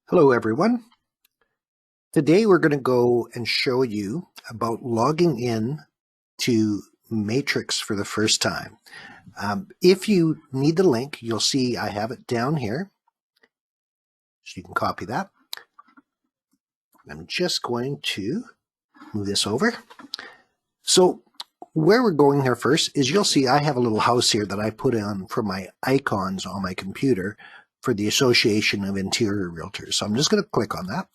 Hello everyone. Today we're going to go and show you about logging in to Matrix for the first time. If you need the link, you'll see I have it down here, so you can copy that. I'm just going to move this over. So where we're going here first is you'll see I have a little house here that I put on for my icons on my computer for the Association of Interior Realtors. So I'm just going to click on that.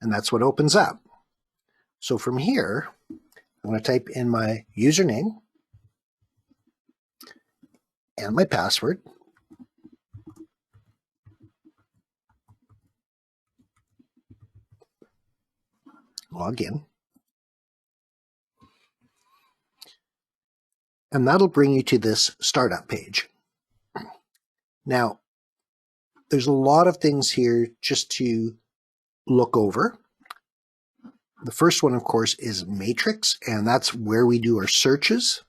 And that's what opens up. So from here, I'm going to type in my username and my password. Log in. And that'll bring you to this startup page. Now, there's a lot of things here just to look over. The first one, of course, is Matrix, and that's where we do our searches.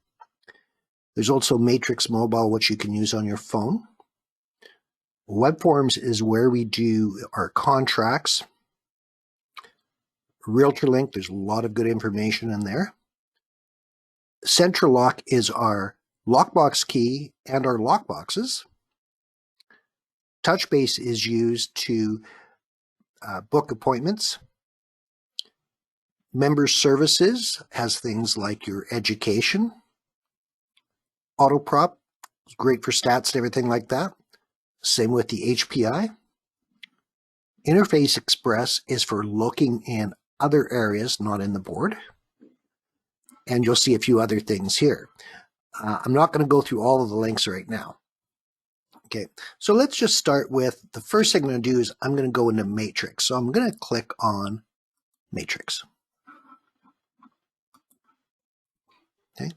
There's also Matrix Mobile, which you can use on your phone. Web Forms is where we do our contracts. Realtor Link, there's a lot of good information in there. Central Lock is our lockbox key and our lockboxes. Touchbase is used to book appointments. Member Services has things like your education. Autoprop is great for stats and everything like that. Same with the HPI. Interface Express is for looking in other areas, not in the board. And you'll see a few other things here. I'm not going to go through all of the links right now. Okay, so let's just start with the first thing I'm going to do is I'm going to go into Matrix. So I'm going to click on Matrix. Okay,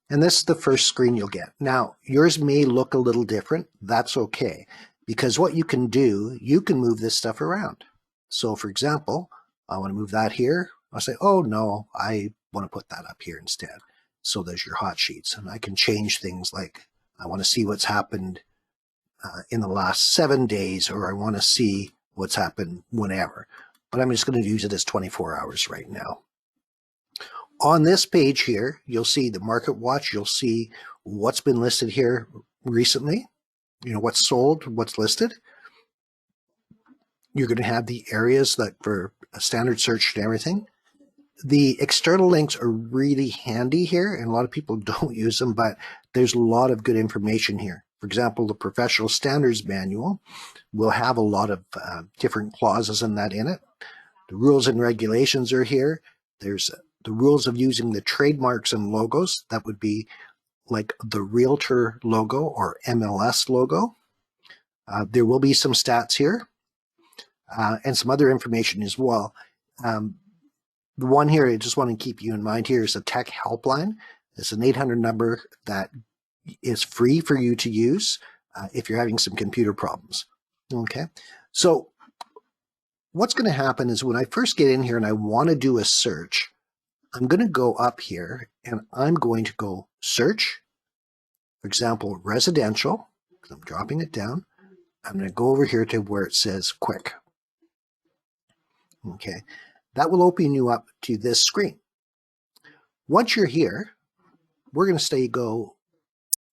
and this is the first screen you'll get. Now, yours may look a little different. That's okay, because what you can do, you can move this stuff around. So for example, I want to move that here. I'll say, oh no, I want to put that up here instead. So there's your hot sheets, and I can change things like I want to see what's happened in the last 7 days, or I want to see what's happened whenever. But I'm just going to use it as 24 hours right now. On this page here, you'll see the market watch. You'll see what's been listed here recently, what's sold, what's listed. You're going to have the areas that for a standard search and everything. The external links are really handy here, and a lot of people don't use them, but there's a lot of good information here. For example, the Professional Standards Manual will have a lot of different clauses in it. The rules and regulations are here. There's the rules of using the trademarks and logos. That would be like the Realtor logo or MLS logo. There will be some stats here and some other information as well. The one here I just want to keep you in mind here is a tech helpline. It's an 800 number that is free for you to use if you're having some computer problems. Okay, so what's going to happen is when I first get in here and I want to do a search, I'm going to go up here and I'm going to go search, for example, residential. I'm dropping it down. I'm going to go over here to where it says quick. Okay, that will open you up to this screen. Once you're here, we're going to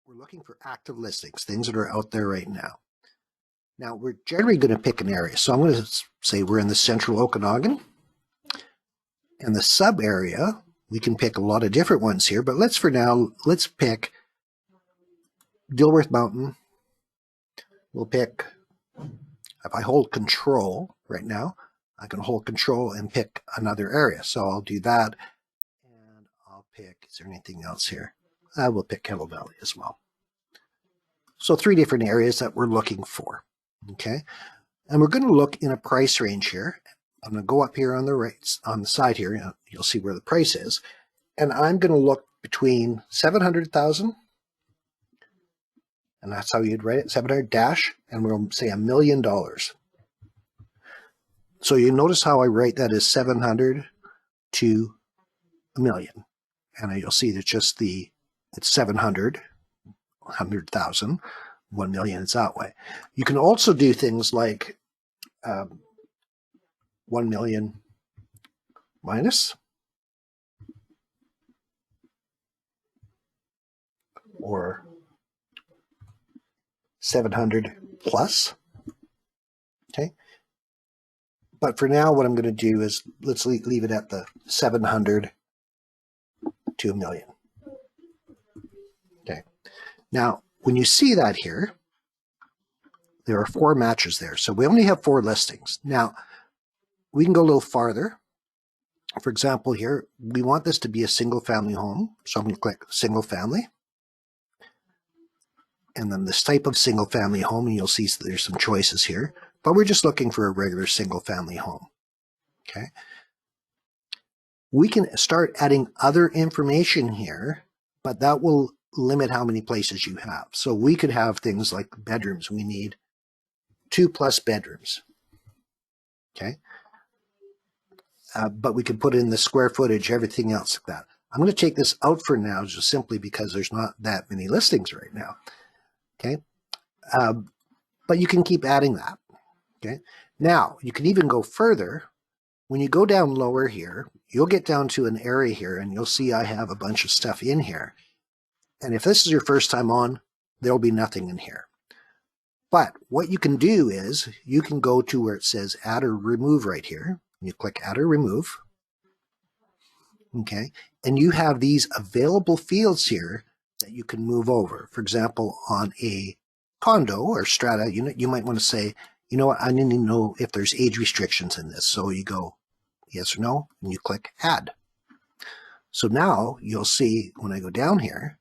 we're looking for active listings, things that are out there right now. Now, we're generally going to pick an area. So I'm going to say we're in the central Okanagan. And the sub area, we can pick a lot of different ones here, but let's pick Dilworth Mountain. We'll pick, if I hold control right now, I can hold control and pick another area. So I'll do that. And I'll pick, is there anything else here? I will pick Kettle Valley as well. So 3 different areas that we're looking for. Okay. And we're going to look in a price range here. I'm going to go up here on the right, on the side here. You'll see where the price is. And I'm going to look between 700,000, and that's how you'd write it, 700 dash, and we'll say $1 million. So you notice how I write that as 700 to $1 million. And you'll see that it's 700, 100,000 1 million is that way. You can also do things like 1 million minus, or 700 plus. Okay. But for now, what I'm going to do is let's leave it at the 700 to a million. Okay. Now, when you see that here, there are 4 matches there. So we only have 4 listings. Now, we can go a little farther. For example, here, we want this to be a single family home. So I'm going to click single family. And then this type of single family home, and you'll see there's some choices here. But we're just looking for a regular single family home. Okay. We can start adding other information here, but that will limit how many places you have. So we could have things like bedrooms. We need 2+ bedrooms. Okay. But we could put in the square footage, everything else like that. I'm going to take this out for now, just simply because there's not that many listings right now. Okay. But you can keep adding that. Okay. Now you can even go further. When you go down lower here, you'll get down to an area here, and you'll see I have a bunch of stuff in here. And if this is your first time on, there'll be nothing in here. But what you can do is you can go to where it says add or remove right here. You click add or remove. Okay. And you have these available fields here that you can move over. For example, on a condo or strata, you might want to say, you know what, I need to know if there's age restrictions in this. So you go yes or no, and you click add. So now you'll see when I go down here,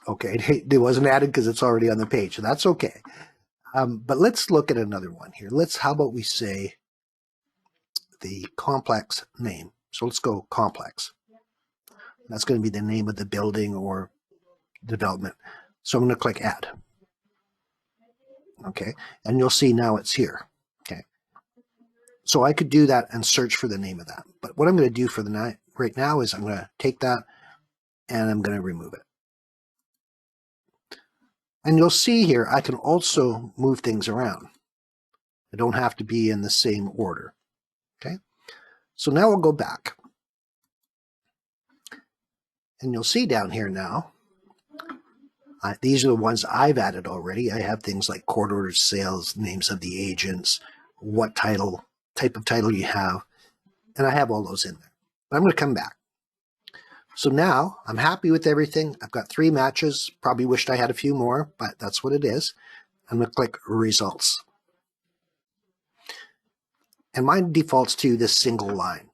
okay, it wasn't added because it's already on the page. So that's okay. But let's look at another one here. How about we say the complex name. So let's go complex. That's going to be the name of the building or development. So I'm going to click add. Okay, and you'll see now it's here. Okay, so I could do that and search for the name of that. But what I'm going to do for the night right now is I'm going to take that and I'm going to remove it. And you'll see here I can also move things around. I don't have to be in the same order. Okay, so now we'll go back. And you'll see down here now, these are the ones I've added already. I have things like court ordered sales, names of the agents, what type of title you have, and I have all those in there. But I'm going to come back. So now I'm happy with everything. I've got 3 matches. Probably wished I had a few more, but that's what it is. I'm going to click results. And mine defaults to this single line.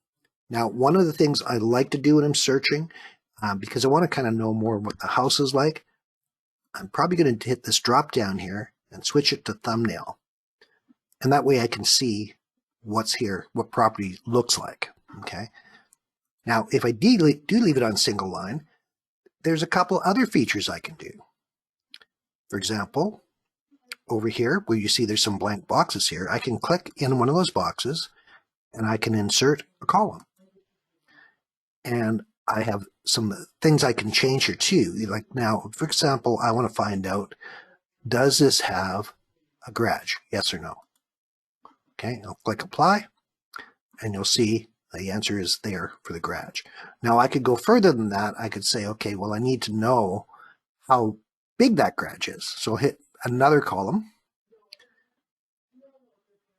Now, one of the things I like to do when I'm searching, because I want to kind of know more what the house is like, I'm probably going to hit this drop down here and switch it to thumbnail. And that way I can see what's here, what property looks like. Okay. Now, if I do leave it on single line, there's a couple other features I can do. For example, over here where you see there's some blank boxes here, I can click in one of those boxes and I can insert a column. And I have some things I can change here too. Like now, for example, I want to find out, does this have a garage? Yes or no? Okay, I'll click apply and you'll see the answer is there for the garage. Now I could go further than that. I could say, okay, well, I need to know how big that garage is. So I'll hit another column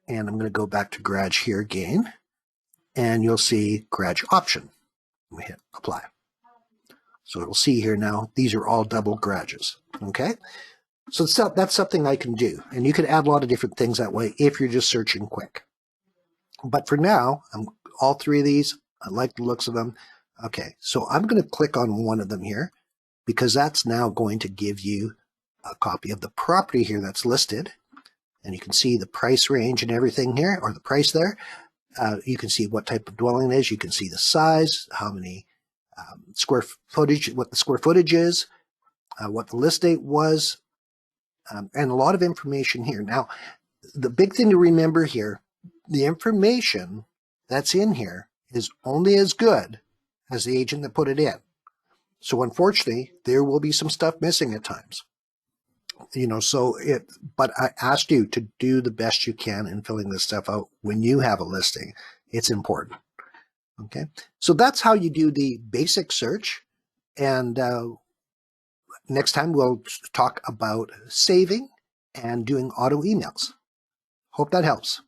and I'm going to go back to garage here again and you'll see garage option. We hit apply. So we'll see here now, these are all double garages, okay? So that's something I can do. And you can add a lot of different things that way if you're just searching quick. But for now, all 3 of these, I like the looks of them. Okay, so I'm going to click on one of them here because that's now going to give you a copy of the property here that's listed. And you can see the price range and everything here, or the price there. You can see what type of dwelling it is. You can see the size, how many square footage, what the square footage is, what the list date was, and a lot of information here. Now, the big thing to remember here, the information that's in here is only as good as the agent that put it in. So unfortunately, there will be some stuff missing at times. But I ask you to do the best you can in filling this stuff out when you have a listing. It's important. Okay. So that's how you do the basic search. And next time we'll talk about saving and doing auto emails. Hope that helps.